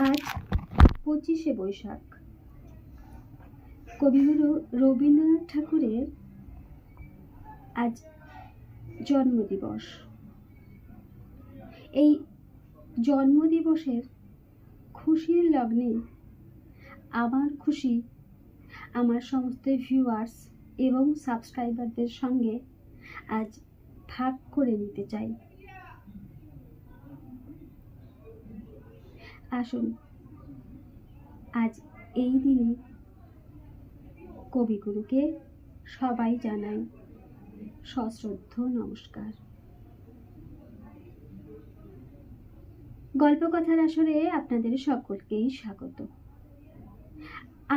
আজ 25শে বৈশাখ। কবিগুরু রবীন্দ্রনাথ ঠাকুরের আজ জন্মদিবস। এই জন্মদিবসের খুশির লগ্নে আমার খুশি আমার সমস্ত ভিউয়ার্স এবং সাবস্ক্রাইবারদের সঙ্গে আজ ভাগ করে নিতে চাই। আসুন আজ এই দিনে কবিগুরুকে সবাই জানাই সশ্রদ্ধ নমস্কার। গল্পকথার আসরে আপনাদের সকলকেই স্বাগত।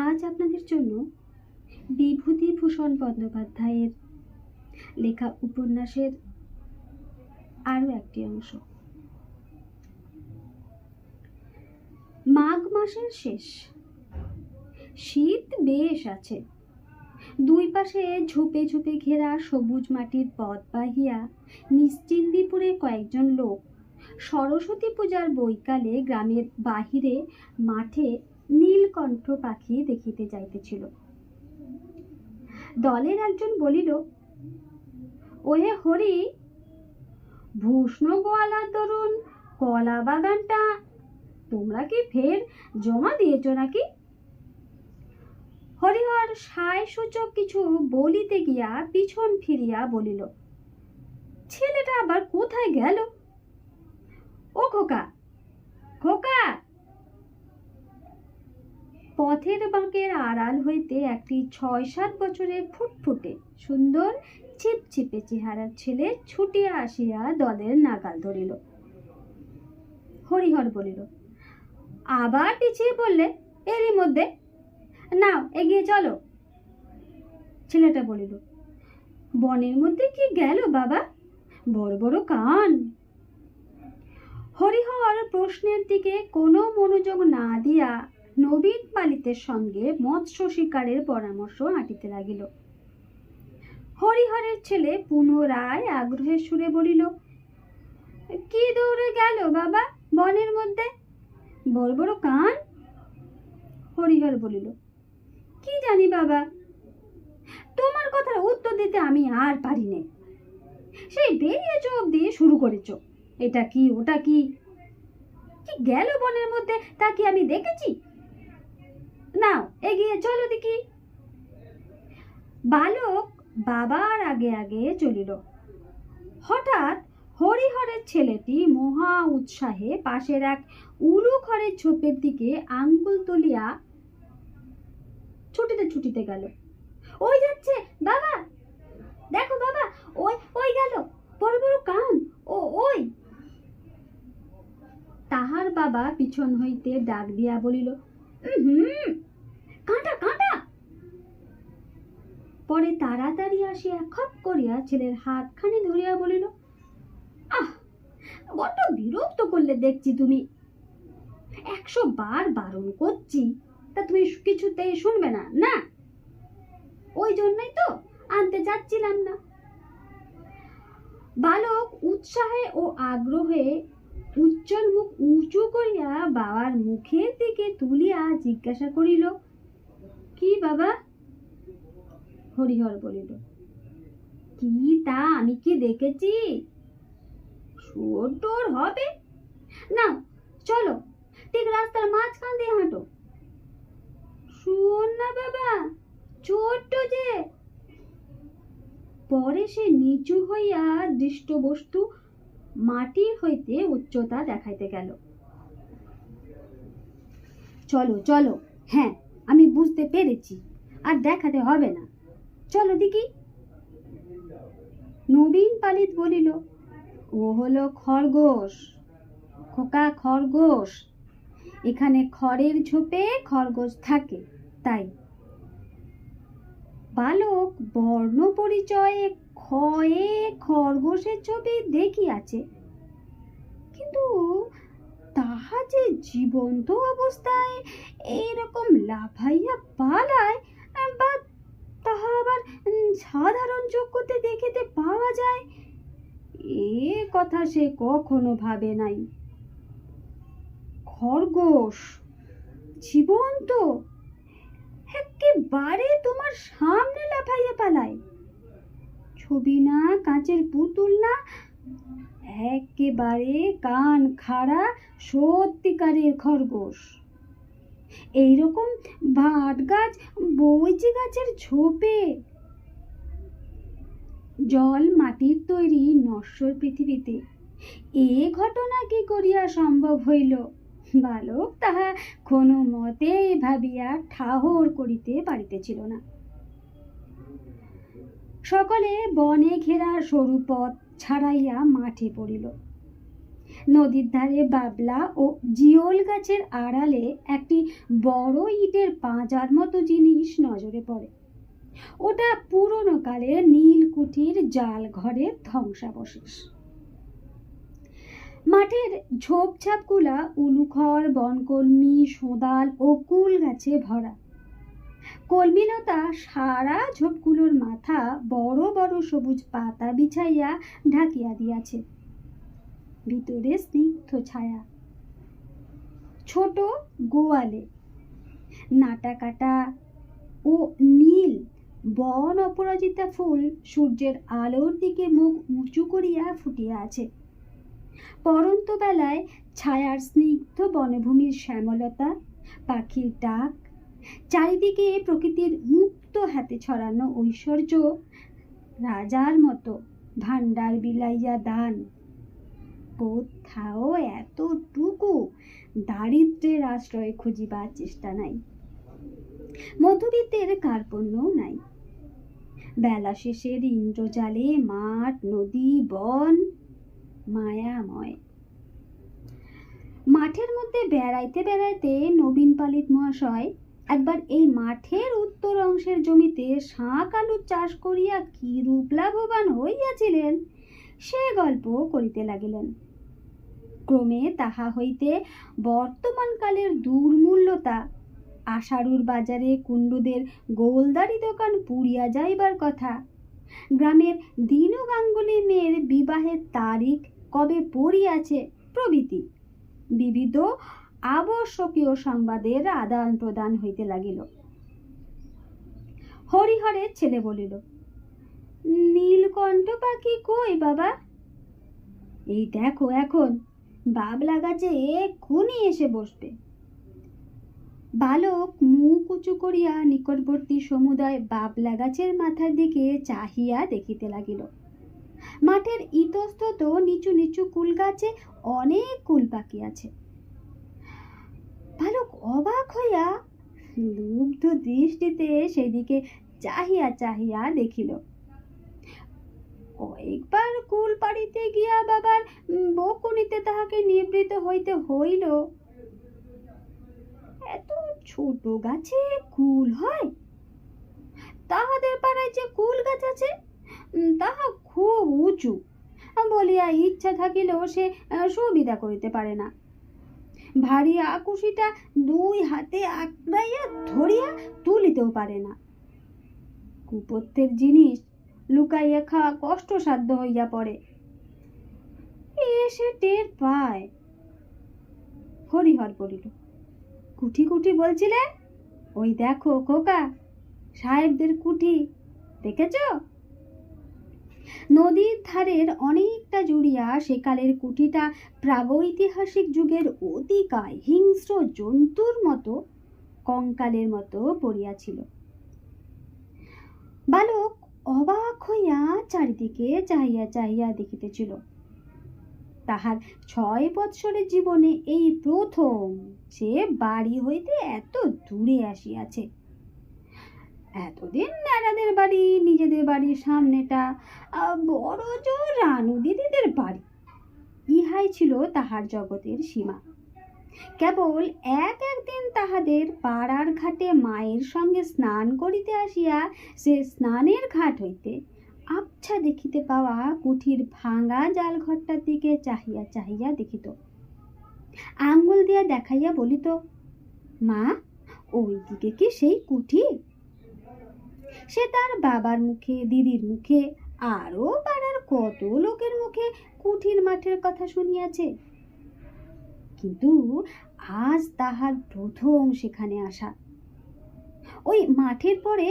আজ আপনাদের জন্য বিভূতিভূষণ বন্দ্যোপাধ্যায়ের লেখা উপন্যাসের আরও একটি অংশ। মাঘ মাসের শেষ, শীত বেশ আছে। দুই পাশে ঝোপে ঝোপে ঘেরা সবুজ মাটির পথ বাহিয়া নিশ্চিন্দিপুরে কয়েকজন লোক সরস্বতী পূজার বৈকালে গ্রামের বাহিরে মাঠে নীলকণ্ঠ পাখি দেখিতে যাইতেছিল। দলের একজন বলিল, ওহে হরি, ভূষ্ণ গোয়ালার দরুন কলা বাগানটা তোমরা কি ফের জমা দিয়েছ নাকি? হরিহর সায় সূচক কিছু বলিতে গিয়া পিছন ফিরিয়া বলিল, ছেলেটা আবার কোথায় গেল? ও খোকা, খোকা! পথের বাঁকের আড়াল হইতে একটি ৬-৭ বছরের ফুটফুটে সুন্দর ছিপছিপে চেহারার ছেলে ছুটিয়া আসিয়া দলের নাগাল ধরিল। হরিহর বলিল, আবার পিছিয়ে পড়লে এরই মধ্যে? নাও এগিয়ে চলো। ছেলেটা বলিল, বনের মধ্যে কি গেল বাবা? বড় বড় কান। হরিহর প্রশ্নের দিকে কোনো মনোযোগ না দিয়া নবীন পালিতের সঙ্গে মৎস্য শিকারের পরামর্শ আঁটিতে লাগিল। হরিহরের ছেলে পুনরায় আগ্রহের সুরে বলিল, কি দৌড়ে গেল বাবা বনের মধ্যে? বড় বড় কান। হরিহর বলিল, কি জানি বাবা, তোমার কথার উত্তর দিতে আমি আর পারি নে। সেই বেরিয়েছ অব্দি শুরু করেছ, এটা কি ওটা কি, কি গেল বনের মধ্যে তা কি আমি দেখেছি? নাও এগিয়ে চলো দেখি। বালক বাবার আগে আগে চলিল। হঠাৎ হরিহরের ছেলেটি মহা উৎসাহে পাশের এক উলু ঘরের ঝোপের দিকে আঙ্গুল তুলিয়া ছুটিতে ছুটিতে গেল। ওই যাচ্ছে বাবা, দেখো বাবা, ওই ওই গেল, বড় বড় কান, ও ওই। তাহার বাবা পিছন হইতে ডাক দিয়া বলিল, কাঁটা কাঁটা। পরে তাড়াতাড়ি আসিয়া খপ করিয়া ছেলের হাতখানি ধরিয়া বলিল, আহ, বড্ড বিরক্ত করলে দেখছি তুমি। 100 বার বারণ করছি, তা তুমি কিছুতেই শুনবে না। না, ওই জন্যই তো আনতে যাচ্ছিলাম না। বালক উৎসাহে ও আগ্রহে উজ্জ্বল মুখ উঁচু করিয়া বাবার মুখের দিকে তুলিয়া জিজ্ঞাসা করিল, কি বাবা? হরিহর বলিল, কি তা আমি কি দেখেছি? শুয়োর টোর হবে? না, চলো ঠিক রাস্তার মাঝখান দিয়ে হাঁটো। শুয়োর না বাবা, ছোট্ট যে। পরে সে নিচু হইয়া দৃষ্ট বস্তু মাটির হইতে উচ্চতা দেখাইতে গেল। চলো চলো, হ্যাঁ আমি বুঝতে পেরেছি, আর দেখাতে হবে না, চলো দেখি। নবীন পালিত বলিল, ও হলো খরগোশ খোকা, খরগোশ। এখানে খড়ের ঝোপে খরগোশ থাকে, তাই। বালক বর্ণ পরিচয়ে খয়ে খরগোশের ছবি দেখিয়াছে, কিন্তু তাহা যে জীবন্ত অবস্থায় এইরকম লাফাইয়া পালায়, বা তাহা আবার সাধারণ চক্ষুতে দেখিতে পাওয়া যায়, এ কথা সে কখনো ভাবে নাই। খরগোশ, জীবন্ত, একেবারে তোমার সামনে লাফাইয়ে পালায়। ছবি না, কাঁচের পুতুল না, একেবারে কান খাড়া সত্যিকারের খরগোশ। এইরকম ভাট গাছ, বৈচি গাছের ঝোপে, জল মাটির তৈরি নশ্বর পৃথিবীতে এ ঘটনা কি করিয়া সম্ভব হইল? বালক তাহা কোনো মতে ভাবিয়া ঠাহর করিতে পারিতেছিল না। সকলে বনে ঘেরা সরু পথ ছাড়াইয়া মাঠে পড়িল। নদীর ধারে বাবলা ও জিওল গাছের আড়ালে একটি বড় ইটের পাঁজার মতো জিনিস নজরে পড়ে। ওটা পুরনো কালের নীলকুঠির জাল ঘরের ধ্বংসাবশেষ। মাঠের ঝোপঝাপগুলা উলুখড়, বনকলমি, সোঁদাল ও কুল গাছে ভরা। কলমিলতা সারা ঝোপগুলোর মাথা বড় বড় সবুজ পাতা বিছাইয়া ঢাকিয়া দিয়াছে। ভিতরে স্নিগ্ধ ছায়া। ছোট গোয়ালে নাটা কাটা ও নীল বন অপরাজিতা ফুল সূর্যের আলোর দিকে মুখ উঁচু করিয়া ফুটিয়া আছে। পরন্ত বেলায় ছায়ার স্নিগ্ধ বনভূমির শ্যামলতা, পাখির ডাক, চারিদিকে প্রকৃতির মুক্ত হাতে ছড়ানো ঐশ্বর্য রাজার মতো ভাণ্ডার বিলাইয়া দান। কোথাও এতটুকু দারিদ্র্যের আশ্রয় খুঁজিবার চেষ্টা নাই, মধ্যবিত্তের কার্পণ্যও নাই। বেলা শেষের ইন্দ্রজালে মাঠ, নদী, বন মায়াময়। মাঠের মধ্যে বেড়াইতে বেড়াইতে নবীন পালিত মহাশয় একবার এই মাঠের উত্তর অংশের জমিতে শাঁক আলুর চাষ করিয়া কি রূপ লাভবান হইয়াছিলেন সে গল্প করিতে লাগিলেন। ক্রমে তাহা হইতে বর্তমানকালের দুর্মূল্যতা, আষাঢ়ুর বাজারে কুণ্ডুদের গোলদারি দোকান পুড়িয়া যাইবার কথা, গ্রামের দীনু গাঙ্গুলি মেয়ের বিবাহের তারিখ কবে পড়িয়াছে প্রভৃতি বিবিধ আবশ্যকীয় সংবাদের আদান প্রদান হইতে লাগিল। হরিহরের ছেলে বলিল, নীলকণ্ঠ পাখি কই বাবা? এই দেখো এখন বাবলা গাছে এক্ষুনি এসে বসবে। বালক মুখ উঁচু করিয়া নিকটবর্তী সমুদয় বাবলা গাছের মাথার দিকে চাহিয়া দেখিতে লাগিল। মাঠের ইতস্তত নিচু নিচু কুল গাছে অনেক কুল পাখি আছে। বালক অবাক হইয়া লুব্ধ দৃষ্টিতে সেদিকে চাহিয়া চাহিয়া দেখিল। কয়েকবার কুল পাড়িতে গিয়া বাবার বকুনিতে তাহাকে নিবৃত হইতে হইল। এত ছোট গাছে কুল হয়? তাহাদের পাড়ায় যে কুল গাছ আছে তাহা খুব উঁচু বলিয়া ইচ্ছা থাকিলেও সে সুবিধা করিতে পারে না। ভারী আকুশিটা দুই হাতে আঁকড়াইয়া ধরিয়া তুলিতেও পারে না। কুপথ্যের জিনিস লুকাইয়া খাওয়া কষ্টসাধ্য হইয়া পড়ে। এসে টের পায়। হরিহর বলিল, কুঠি কুঠি বলছিলে? ওই দেখো খোকা, সাহেবদের কুঠি দেখেছ? নদীর ধারের অনেকটা জুড়িয়া সেকালের কুঠিটা প্রাগৈতিহাসিক যুগের অতিকায় হিংস্র জন্তুর মতো কঙ্কালের মতো পড়িয়াছিল। বালক অবাক হইয়া চারিদিকে চাহিয়া চাহিয়া দেখিতেছিল। তাহার 6 বৎসরের জীবনে এই প্রথম সে বাড়ি হইতে এত দূরে আসিয়াছে। এতদিন নারাদের বাড়ি, নিজেদের বাড়ির সামনেটা, বড় জোর রানু দিদিদের বাড়ি, ইহাই ছিল তাহার জগতের সীমা। কেবল একদিন তাহাদের পাড়ার ঘাটে মায়ের সঙ্গে স্নান করিতে আসিয়া সে স্নানের ঘাট হইতে আবছা দেখিতে পাওয়া কুঠির ভাঙা জাল ঘরটার দিকে চাহিয়া চাহিয়া দেখিত। আঙ্গুল দিয়া দেখাইয়া বলিত, মা, ওই দিকে কি সেই কুঠি? সে তার বাবার মুখে, দিদির মুখে, আরো পাড়ার কত লোকের মুখে কুঠির মাঠের কথা শুনিয়াছে। কিন্তু আজ তাহার প্রথম সেখানে আসা। ওই মাঠের পরে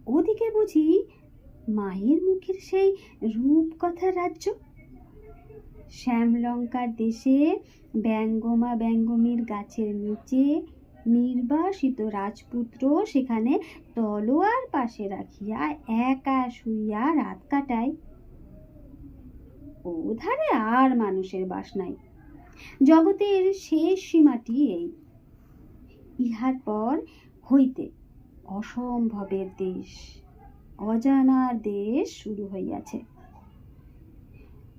ওদিকে বুঝি মায়ের মুখের সেই রূপকথার রাজ্য। শ্যামলঙ্কার দেশে ব্যঙ্গমা ব্যঙ্গমীর গাছের নিচে নির্বাসিত রাজপুত্র সেখানে তলোয়ার পাশে রাখিয়া একা শুইয়া রাত কাটায়। ওধারে আর মানুষের বাস নাই। জগতের শেষ সীমাটি এই। ইহার পর হইতে অসম্ভবের দেশ, অজানার দেশ শুরু হইয়াছে।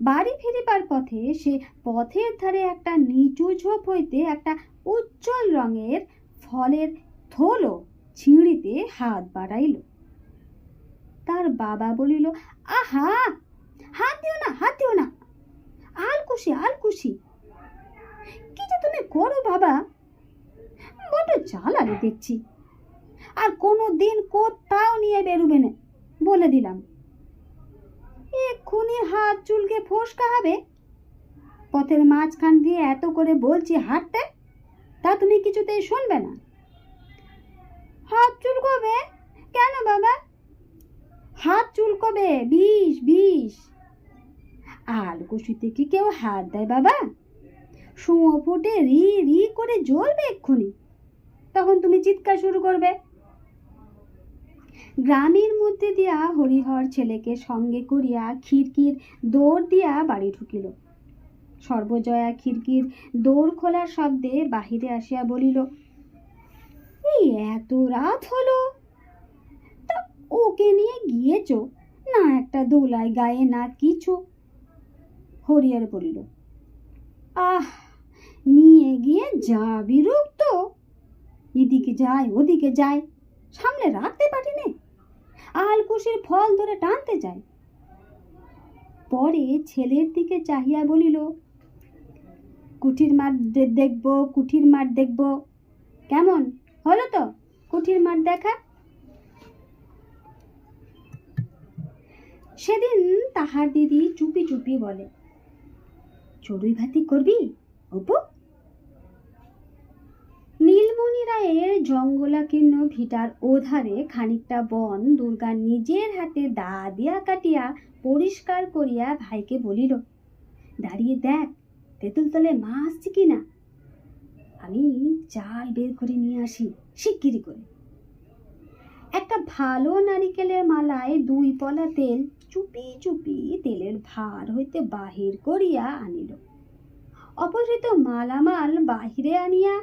বাড়ি ফিরিবার পথে সে পথের ধারে একটা নিচু ঝোপ হইতে একটা উজ্জ্বল রঙের ফলের থলো ছিঁড়িতে হাত বাড়াইল। তার বাবা বলিল, আহা, হাত দিও না, হাত দিও না, আলকুশি আলকুশি। কি যে তুমি করো বাবা, বড্ড জ্বালারে দেখছি। আর কোনো দিন কোথাও নিয়ে বেরুবে না, বলে দিলাম। এক্ষুনি হাত চুলকে ফোসকা হবে। পথের মাঝখান দিয়ে এত করে বলছি হাঁটতে, তা তুমি কিছুতেই শুনবে না। হাত চুলকবে কেন বাবা? হাত চুলকবে, বিষ বিষ। আলকুশিতে কি কেউ হাত দেয় বাবা? সুঁয়ো ফুটে রি রি করে জ্বলবে এক্ষুনি, তখন তুমি চিৎকার শুরু করবে। গ্রামের মধ্যে দিয়া হরিহর ছেলেকে সঙ্গে করিয়া খিড়কির দৌড় দিয়া বাড়ি ঢুকিল। সর্বজয়া খিড়কির দৌড় খোলার শব্দে বাহিরে আসিয়া বলিল, এই এত রাত হলো, তা ওকে নিয়ে গিয়েছ না? একটা দোলায় গায়ে না কিছু। হরিহর বলিল, আহ, নিয়ে গিয়ে যা বিরক্ত, এদিকে যায় ওদিকে যায়, সামনে রাখতে পারি নে। আলকুশির ফল ধরে টানতে যায়। পরে ছেলের দিকে চাহিয়া বলিল, কুঠির মাঠ দেখব, কুঠির মাঠ দেখব। কেমন হলো তো কুঠির মাঠ দেখা? সেদিন তাহার দিদি চুপি চুপি বলে, চড়ুই ভাতি করবি অপু? নীলমণি রায়ের জঙ্গলাকীর্ণ ভিটার ওধারে খানিকটা বন দুর্গা নিজের হাতে দা দিয়া কাটিয়া পরিষ্কার করিয়া ভাইকে বলিল, দাঁড়িয়ে দেখ তেঁতুল তলে মাছ আসছে কিনা। আমি জাল বের করে নিয়ে আসি শিগগিরি করে। একটা ভালো নারিকেলের মালায় 2 পলা তেল চুপি চুপি তেলের ভার হইতে বাহির করিয়া আনিল। অপহৃত মালামাল বাহিরে আনিয়া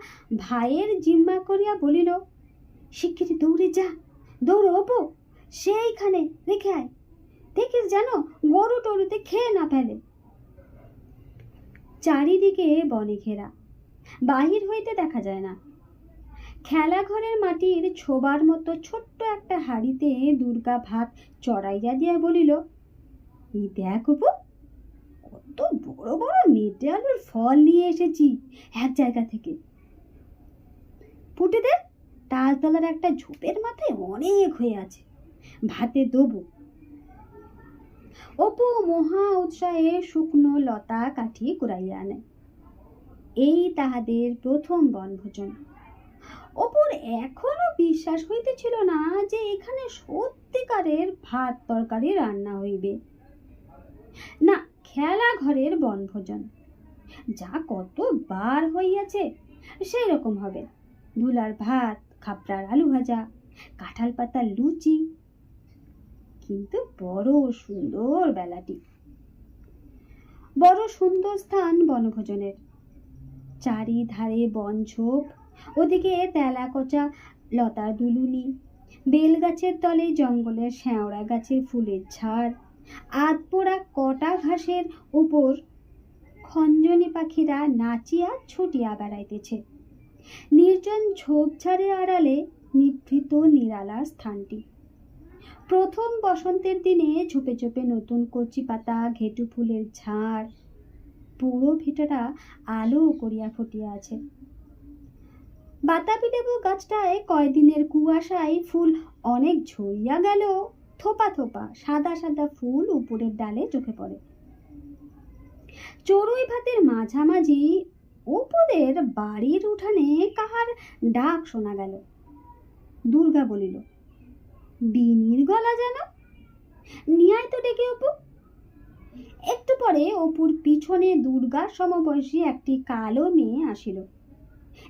ভাইয়ের জিম্মা করিয়া বলিল, শিগগিরি দৌড়ে যা, দৌড়ো অপু, সেইখানে রেখে আয়, দেখিস যেন গরু টরুতে খেয়ে না ফেলে। চারিদিকে বনে ঘেরা, বাহির হইতে দেখা যায় না। খেলাঘরের মাটির ছোবার মতো ছোট্ট একটা হাঁড়িতে দুর্গা ভাত চড়াইয়া দিয়া বলিল, এই দেখ অপু, কত বড় বড় মেটে আলুর ফল নিয়ে এসেছি এক জায়গা থেকে। পুটিদের তালতলার একটা ঝোপের মাথায় অনেক হয়ে আছে, ভাতে দেবো। অপু মহা উৎসাহে শুকনো লতা কাঠি কুড়াইয়া আনে। এই তাহাদের প্রথম বনভোজন। অপুর এখনো বিশ্বাস হইতেছিল না যে এখানে সত্যিকারের ভাত তরকারি রান্না হইবে। না, খেলা ঘরের বনভোজন যা কতবার হইয়াছে সেই রকম হবে। ধুলার ভাত, খাপড়ার আলু ভাজা, কাঁঠাল পাতার লুচি। কিন্তু বড় সুন্দর বেলাটি, বড় সুন্দর স্থান বনভোজনের। চারিধারে বনঝোপ, ওদিকে তেলাকচা লতার দুলুনি, বেল গাছের তলে জঙ্গলের শ্যাওড়া গাছের ফুলের ঝাড়, আধপোড়া কটা ঘাসের উপর খঞ্জনি পাখিরা নাচিয়া ছুটিয়া বেড়াইতেছে। নির্জন ঝোপঝাড়ের আড়ালে নিভৃত নিরালা স্থানটি। প্রথম বসন্তের দিনে ঝোপে ঝোপে নতুন কচি পাতা, ঘেটু ফুলের ঝাড়, পুরো ভিটাটা আলো করিয়া ফুটিয়া আছে। বাতাবি লেবু গাছটায় কয়দিনের কুয়াশায় ফুল অনেক ঝরিয়া গেল, থোপা থোপা সাদা সাদা ফুল উপরের ডালে চোখে পড়ে। চড়ুই ভাতের মাঝামাঝি অপুদের বাড়ির উঠানে কাহার ডাক শোনা গেল। দুর্গা বলিল, বিনির গলা যেন, নিয়ে তো ডেকে অপু। একটু পরে অপুর পিছনে দুর্গার সমবয়সী একটি কালো মেয়ে আসিল।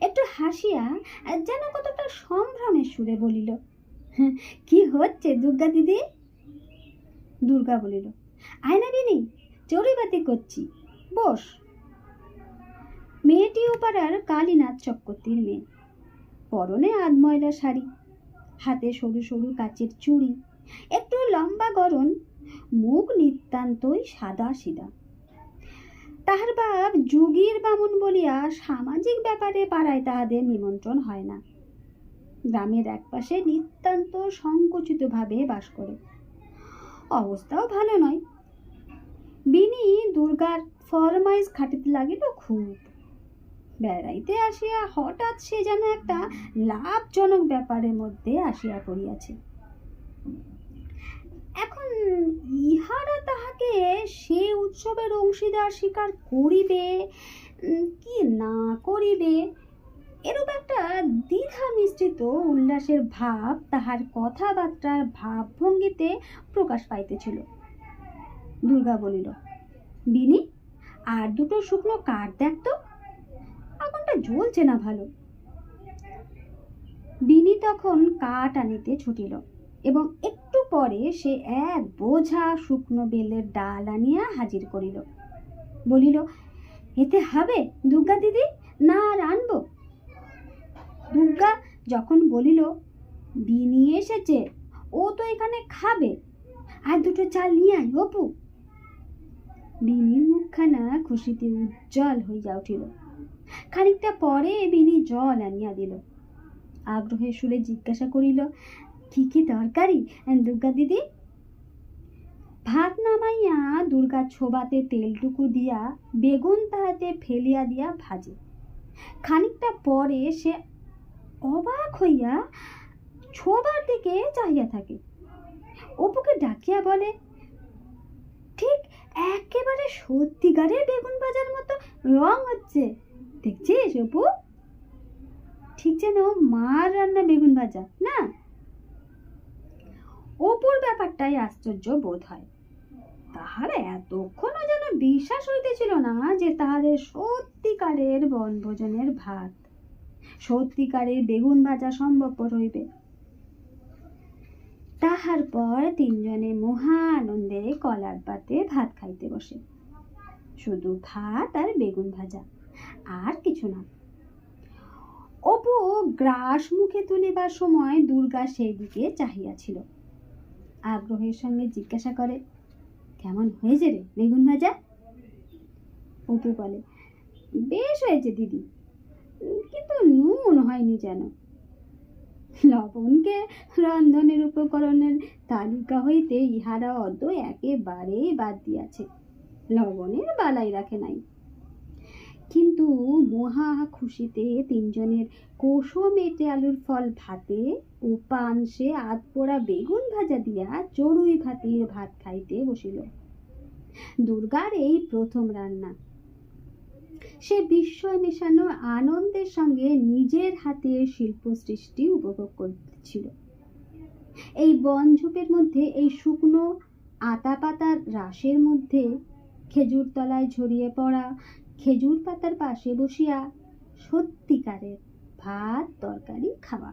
একটু হাসিয়া যেন কতটা সম্ভ্রমের সুরে বলিল, কি হচ্ছে দুর্গা দিদি? দুর্গা বলিল, আয় না বিনি, চড়ুইবাতি করছি, বস। মেয়েটি ওপাড়ার কালীনাথ চক্রবর্তীর মেয়ে। পরনে আধময়লা শাড়ি, হাতে সরু সরু কাচের চুড়ি, একটু লম্বা গড়ন, মুখ নিতান্তই সাদা সিধা। তাহার বাপ যুগীর বামুন বলিয়া সামাজিক ব্যাপারে পাড়ায় তাহাদের নিমন্ত্রণ হয় না। গ্রামের একপাশে নিতান্ত সংকুচিত ভাবে বাস করে। অবস্থাও ভালো নয়। বিনি দুর্গার ফরমাইশ খাটিতে লাগিল খুব। বেড়াইতে আসিয়া হঠাৎ সে যেন একটা লাভজনক ব্যাপারের মধ্যে আসিয়া পড়িয়াছে। এখন ইহারা তাহাকে সে উৎসবের অংশীদার স্বীকার করিবে কি না করিবে, এরূপ একটা দ্বিধা মিশ্রিত উল্লাসের ভাব তাহার কথাবার্তার ভাবভঙ্গিতে প্রকাশ পাইতেছিল। দুর্গা বলিল, বিনি, আর দুটো শুকনো কাঠ দেখতো, আগুনটা জ্বলছে না ভালো। বিনি তখন কাঠ আনিতে ছুটিল এবং একটু পরে সে এক বোঝা শুকনো বেলের ডাল আনিয়া হাজির করিল। বলিল, এতে হবে দুর্গা দিদি, না আর আনবো? দুর্গা যখন বলিল, বিনি এসেছে, ও তো এখানে খাবে, আর দুটো চাল নিয়ে আয় অপু। বিনির মুখখানা খুশিতে উজ্জ্বল হইয়া উঠিল। খানিকটা পরে বিনি জল আনিয়া দিল। আগ্রহের সুরে জিজ্ঞাসা করিল, কি কি তরকারি দুর্গা দিদি? ভাত নামাইয়া দুর্গা ছোবাতে তেলটুকু দিয়া বেগুন তাহাতে ফেলিয়া দিয়া ভাজে। খানিকটা পরে সে অবাক হইয়া ছোবার দিকে চাহিয়া থাকে। অপুকে ডাকিয়া বলে, ঠিক একেবারে সত্যিকারের বেগুন ভাজার মতো রং হচ্ছে, দেখছিস অপু? ঠিক যেন মার রান্না বেগুন ভাজা না? অপুর ব্যাপারটাই আশ্চর্য বোধ হয়। তাহার এতক্ষণও যেন বিশ্বাস হইতেছিল না যে তাহাদের সত্যিকারের বনভোজনের ভাত, সত্যিকারের বেগুন ভাজা সম্ভবপর হইবে। তাহার পর তিনজনে মহা আনন্দে কলার পাতে ভাত খাইতে বসে। শুধু ভাত আর বেগুন ভাজা, আর কিছু না। অপু গ্রাস মুখে তুলিবার সময় দুর্গা সেই দিকে চাহিয়াছিল। আগ্রহের সঙ্গে জিজ্ঞাসা করে, কেমন হয়েছে রে বেগুন ভাজা? অপু বলে, বেশ হয়েছে দিদি, কিন্তু নুন হয়নি যেন। লবণকে রন্ধনের উপকরণের তালিকা হইতে ইহারা অদ্য একেবারেই বাদ দিয়াছে, লবণের বালাই রাখে নাই। কিন্তু মহা খুশিতে তিনজনের কোষো মেটে আলুর ফল ভাতে ও পানসে আধ পোড়া বেগুন ভাজা দিয়া চড়ুই ভাতির ভাত খাইতে বসিল। দুর্গার এই প্রথম রান্না। সে বিস্ময় মেশানো আনন্দের সঙ্গে নিজের হাতে শিল্প সৃষ্টি উপভোগ করছিল। এই বনঝোপের মধ্যে, এই শুকনো আতা পাতার রাশের মধ্যে, খেজুর তলায় ঝরিয়ে পড়া খেজুর পাতার পাশে বসিয়া সত্যিকারের ভাত তরকারি খাওয়া।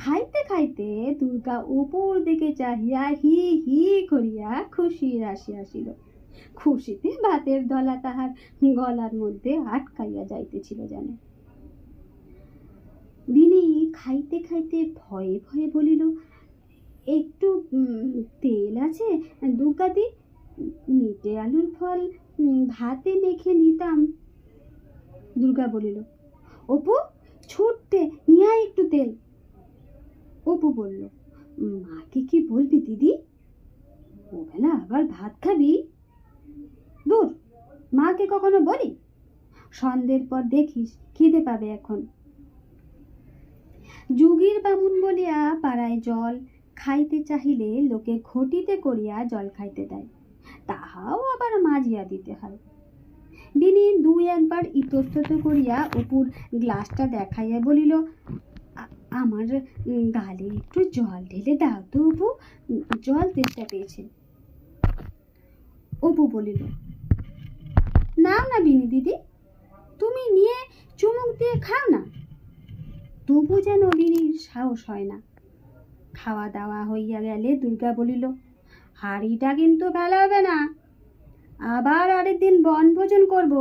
খাইতে খাইতে দুর্গা উপর দিকে চাহিয়া হি হি করিয়া খুশির হাসি আসিল। খুশিতে ভাতের দলা তাহার গলার মধ্যে আটকাইয়া যাইতেছিল যেন। বিনি খাইতে খাইতে ভয়ে ভয়ে বলিল, একটু তেল আছে দুর্গাদি? মেটে আলুর ফল ভাতে মেখে নিতাম। দুর্গা বলিল, অপু ছুটতে নিয়ে আয় একটু তেল। অপু বলল, মাকে কি বলবি দিদি? ওবেলা আবার ভাত খাবি? দূর, মাকে কখনো বলি? সন্ধ্যের পর দেখিস খিদে পাবে এখন। যুগীর বামুন বলিয়া পাড়ায় জল খাইতে চাহিলে লোকে ঘটিতে করিয়া জল খাইতে দেয়, তাহাও আবার মাজিয়া দিতে হয়। বিনি দুই একবার ইতস্তত করিয়া অপুর গ্লাসটা দেখাইয়া বলিল, আমার গালে একটু জল ঢেলে দাও তো অপু, জল তেষ্টা পেয়েছে। অপু বলিল, নাও না বিনি দিদি, তুমি নিয়ে চুমুক দিয়ে খাও না। তবু যেন বিনির সাহস হয় না। খাওয়া দাওয়া হইয়া গেলে দুর্গা বলিল, হাঁড়িটা কিন্তু ফেলা হবে না, আবার আরেক দিন বনভোজন করব,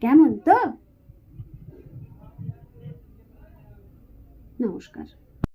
কেমন তো? নমস্কার।